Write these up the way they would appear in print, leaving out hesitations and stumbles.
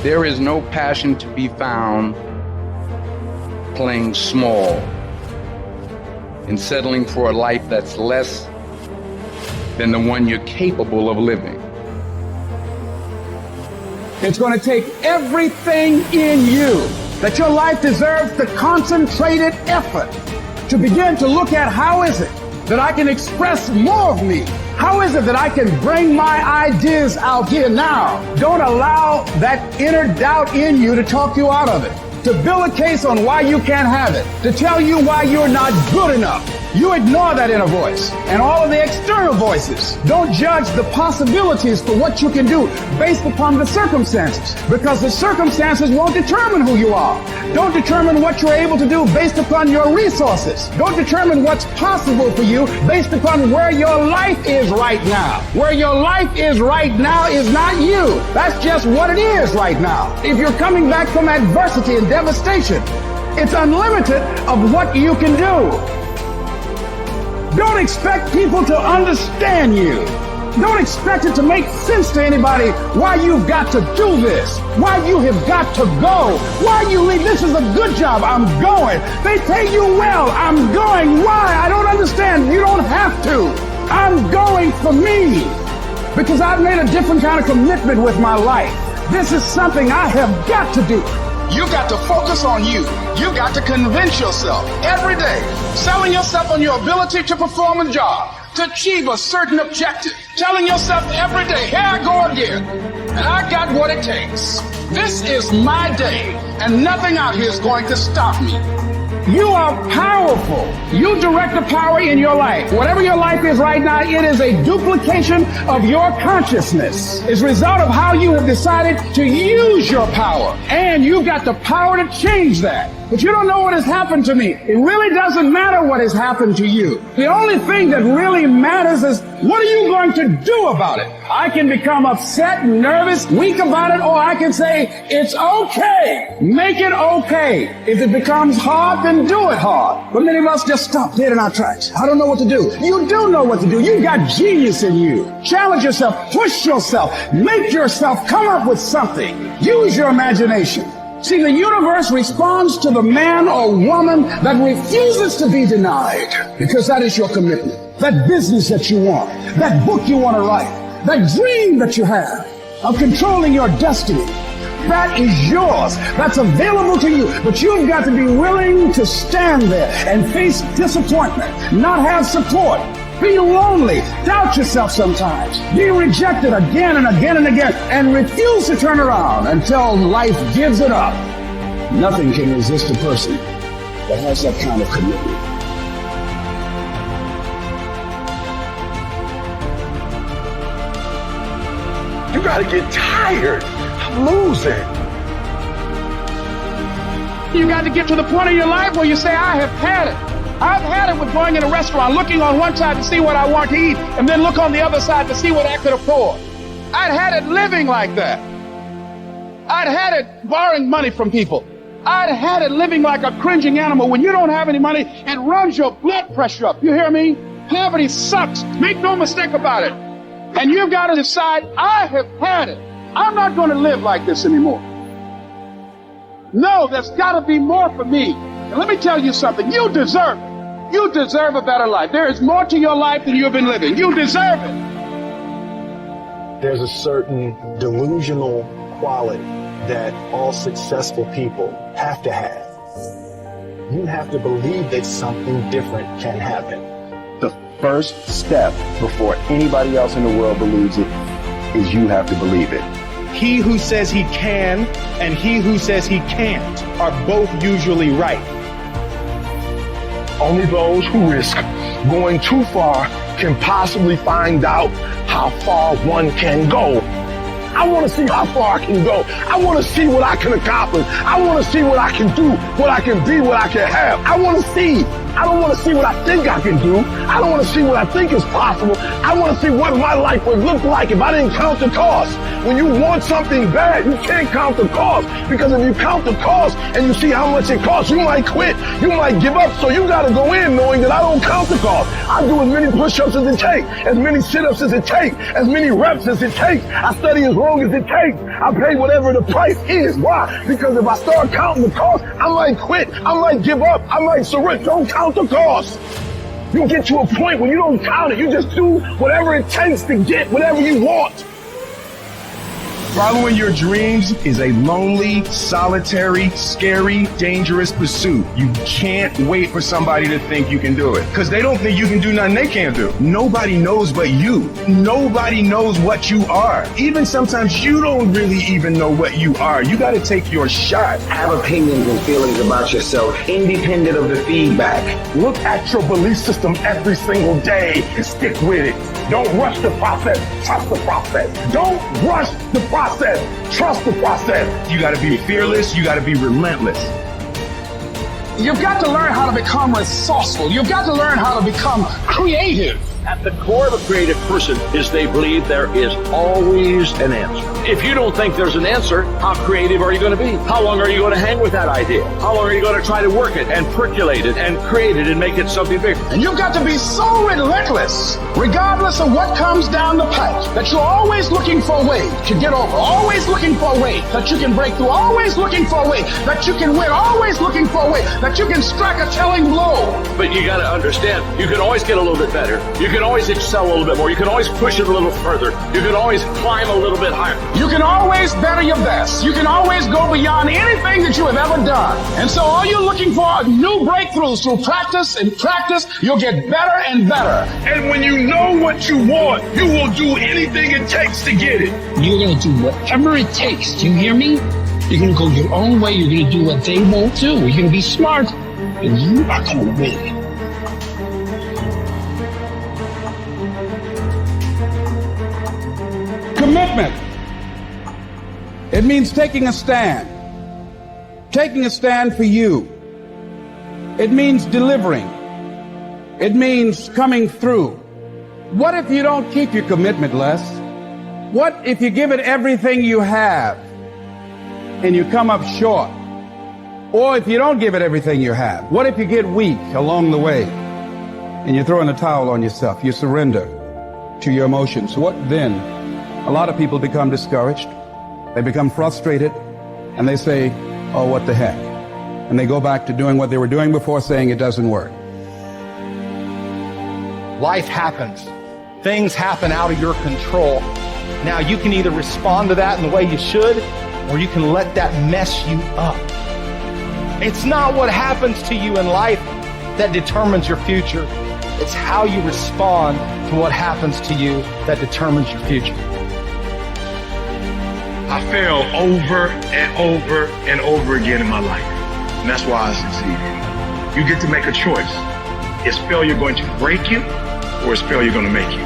There is no passion to be found playing small and settling for a life that's less than the one you're capable of living. It's going to take everything in you that your life deserves, the concentrated effort to begin to look at how is it that I can express more of me? How is it that I can bring my ideas out here now? Don't allow that inner doubt in you to talk you out of it, to build a case on why you can't have it, to tell you why you're not good enough. You ignore that inner voice and all of the external voices. Don't judge the possibilities for what you can do based upon the circumstances, because the circumstances won't determine who you are. Don't determine what you're able to do based upon your resources. Don't determine what's possible for you based upon where your life is right now. Where your life is right now is not you. That's just what it is right now. If you're coming back from adversity and devastation, it's unlimited of what you can do. Don't expect people to understand you. Don't expect it to make sense to anybody why you've got to do this, why you have got to go, why you leave. This is a good job. I'm going. They pay you well. I'm going. Why? I don't understand. You don't have to. I'm going for me because I've made a different kind of commitment with my life. This is something I have got to do. You've got to focus on you. You've got to convince yourself every day, selling yourself on your ability to perform a job, to achieve a certain objective, telling yourself every day, here I go again, and I got what it takes. This is my day, and nothing out here is going to stop me. You are powerful. You direct the power in your life. Whatever your life is right now, it is a duplication of your consciousness. It's a result of how you have decided to use your power. And you've got the power to change that. But you don't know what has happened to me. It really doesn't matter what has happened to you. The only thing that really matters is what are you going to do about it? I can become upset, nervous, weak about it, or I can say, it's okay. Make it okay. If it becomes hard, then do it hard. But many of us just stop dead in our tracks. I don't know what to do. You do know what to do. You've got genius in you. Challenge yourself, push yourself, make yourself come up with something. Use your imagination. See, the universe responds to the man or woman that refuses to be denied, because that is your commitment. That business that you want, that book you want to write, that dream that you have of controlling your destiny, that is yours. That's available to you. But you've got to be willing to stand there and face disappointment, not have support, be lonely, doubt yourself sometimes, be rejected again and again and again, and refuse to turn around until life gives it up. Nothing can resist a person that has that kind of commitment. You gotta get tired of losing. You got to get to the point of your life where you say, I have had it. I've had it with going in a restaurant, looking on one side to see what I want to eat, and then look on the other side to see what I could afford. I'd had it living like that. I'd had it borrowing money from people. I'd had it living like a cringing animal. When you don't have any money, it runs your blood pressure up. You hear me? Poverty sucks. Make no mistake about it. And you've got to decide, I have had it. I'm not going to live like this anymore. No, there's got to be more for me. And let me tell you something. You deserve it. You deserve a better life. There is more to your life than you've been living. You deserve it. There's a certain delusional quality that all successful people have to have. You have to believe that something different can happen. The first step before anybody else in the world believes it is you have to believe it. He who says he can and he who says he can't are both usually right. Only those who risk going too far can possibly find out how far one can go. I want to see how far I can go. I want to see what I can accomplish. I want to see what I can do, what I can be, what I can have. I want to see. I don't want to see what I think I can do. I don't want to see what I think is possible. I want to see what my life would look like if I didn't count the cost. When you want something bad, you can't count the cost, because if you count the cost and you see how much it costs, you might quit. You might give up. So you got to go in knowing that I don't count the cost. I do as many push-ups as it takes, as many sit-ups as it takes, as many reps as it takes. I study as long as it takes. I pay whatever the price is. Why? Because if I start counting the cost, I might quit. I might give up. I might surrender. Don't count the cost. You get to a point where you don't count it. You just do whatever it takes to get whatever you want. Following your dreams is a lonely, solitary, scary, dangerous pursuit. You can't wait for somebody to think you can do it, because they don't think you can do nothing they can't do. Nobody knows but you. Nobody knows what you are. Even sometimes you don't really even know what you are. You got to take your shot. Have opinions and feelings about yourself, independent of the feedback. Look at your belief system every single day and stick with it. Don't rush the process. Trust the process. Don't rush the process. Trust the process. You got to be fearless. You got to be relentless. You've got to learn how to become resourceful. You've got to learn how to become creative. At the core of a creative person is they believe there is always an answer. If you don't think there's an answer, how creative are you going to be? How long are you going to hang with that idea? How long are you going to try to work it and percolate it and create it and make it something bigger? And you've got to be so relentless, regardless of what comes down the pipe, that you're always looking for a way to get over, always looking for a way that you can break through, always looking for a way that you can win, always looking for a way that you can strike a telling blow. But you got to understand, you can always get a little bit better. You can always excel a little bit more. You can always push it a little further. You can always climb a little bit higher. You can always better your best. You can always go beyond anything that you have ever done. And so all you're looking for are new breakthroughs. Through practice and practice, you'll get better and better. And when you know what you want, you will do anything it takes to get it. You're going to do whatever it takes. Do you hear me? You're going to go your own way. You're going to do what they won't do. You're going to be smart. And you are going to win. Commitment. It means taking a stand. Taking a stand for you. It means delivering. It means coming through. What if you don't keep your commitment, Les? What if you give it everything you have and you come up short? Or if you don't give it everything you have, what if you get weak along the way and you throw in the towel on yourself? You surrender to your emotions. What then? A lot of people become discouraged. They become frustrated and they say, oh, what the heck? And they go back to doing what they were doing before, saying it doesn't work. Life happens. Things happen out of your control. Now you can either respond to that in the way you should, or you can let that mess you up. It's not what happens to you in life that determines your future. It's how you respond to what happens to you that determines your future. I failed over and over and over again in my life. And that's why I succeeded. You get to make a choice. Is failure going to break you, or is failure going to make you?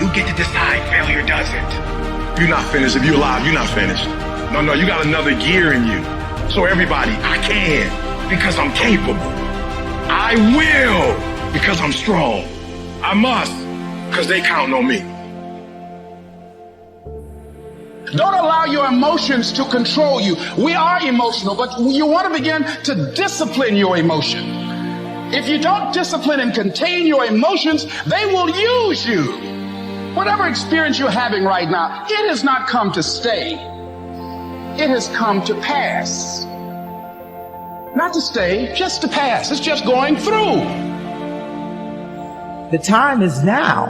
You get to decide. Failure doesn't. You're not finished. If you're alive, you're not finished. No, you got another gear in you. So everybody, I can because I'm capable. I will because I'm strong. I must because they count on me. Don't allow your emotions to control you. We are emotional, but you want to begin to discipline your emotion. If you don't discipline and contain your emotions, they will use you. Whatever experience you're having right now, it has not come to stay. It has come to pass. Not to stay, just to pass. It's just going through. The time is now.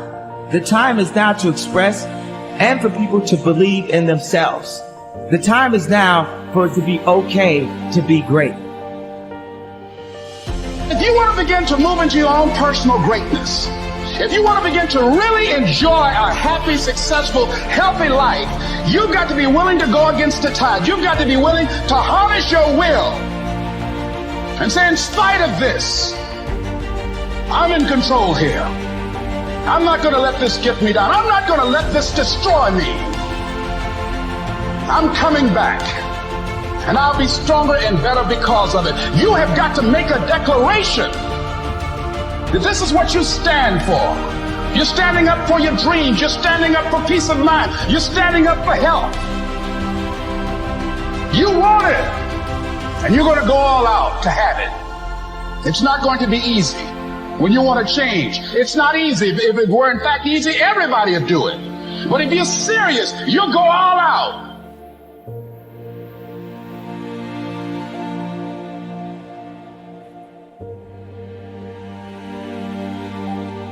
The time is now to express and for people to believe in themselves. The time is now for it to be okay to be great. If you want to begin to move into your own personal greatness, if you want to begin to really enjoy a happy, successful, healthy life, you've got to be willing to go against the tide. You've got to be willing to harness your will and say, in spite of this, I'm in control here. I'm not going to let this get me down. I'm not going to let this destroy me. I'm coming back. And I'll be stronger and better because of it. You have got to make a declaration that this is what you stand for. You're standing up for your dreams. You're standing up for peace of mind. You're standing up for health. You want it. And you're going to go all out to have it. It's not going to be easy when you want to change. It's not easy. If it were in fact easy, everybody would do it. But if you're serious, you'll go all out.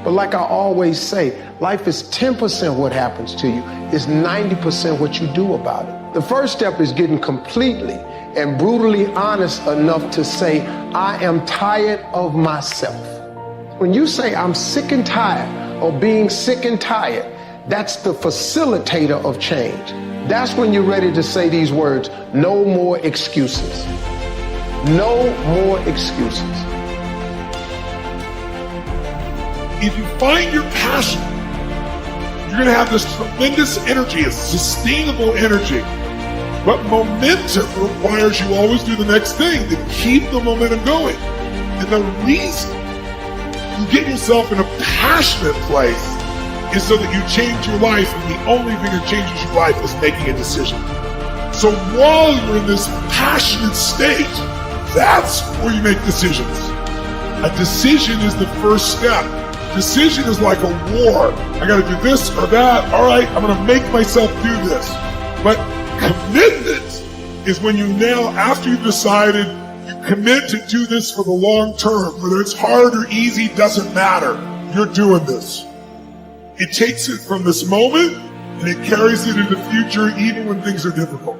But like I always say, life is 10% what happens to you. It's 90% what you do about it. The first step is getting completely and brutally honest enough to say, I am tired of myself. When you say I'm sick and tired of being sick and tired, that's the facilitator of change. That's when you're ready to say these words, no more excuses. No more excuses. If you find your passion, you're going to have this tremendous energy, a sustainable energy. But momentum requires you always do the next thing to keep the momentum going. And the reason you get yourself in a passionate place is so that you change your life, and the only thing that changes your life is making a decision. So while you're in this passionate state, that's where you make decisions. A decision is the first step. Decision is like a war. I got to do this or that. All right, I'm going to make myself do this. But commitment is when you now, after you've decided, you commit to do this for the long term. Whether it's hard or easy, doesn't matter. You're doing this. It takes it from this moment and it carries it into the future even when things are difficult.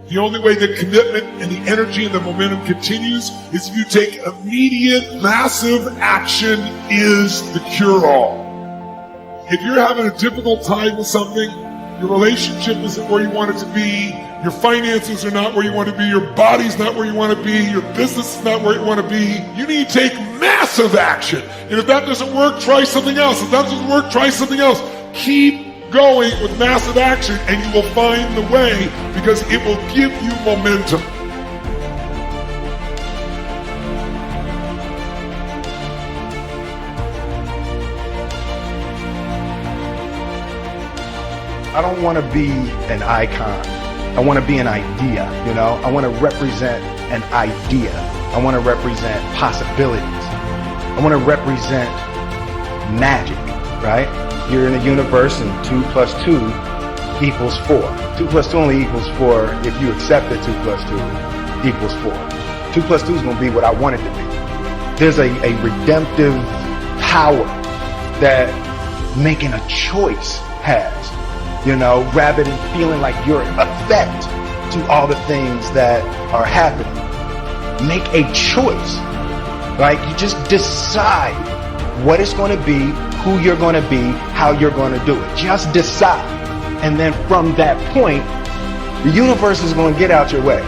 The only way the commitment and the energy and the momentum continues is if you take immediate, massive action is the cure-all. If you're having a difficult time with something, your relationship isn't where you want it to be, your finances are not where you want to be, your body's not where you want to be, your business is not where you want to be, you need to take massive action. And if that doesn't work, try something else. If that doesn't work, try something else. Keep going with massive action and you will find the way, because it will give you momentum. I don't want to be an icon. I want to be an idea, you know? I want to represent an idea. I want to represent possibilities. I want to represent magic, right? You're in a universe and 2 plus 2 equals 4. 2 plus 2 only equals 4 if you accept that 2 plus 2 equals 4. 2 plus 2 is going to be what I want it to be. There's a redemptive power that making a choice has, you know, rather than feeling like you're an effect to all the things that are happening. Make a choice. Like, you just decide what it's going to be, who you're going to be, how you're going to do it. Just decide. And then from that point, the universe is going to get out your way.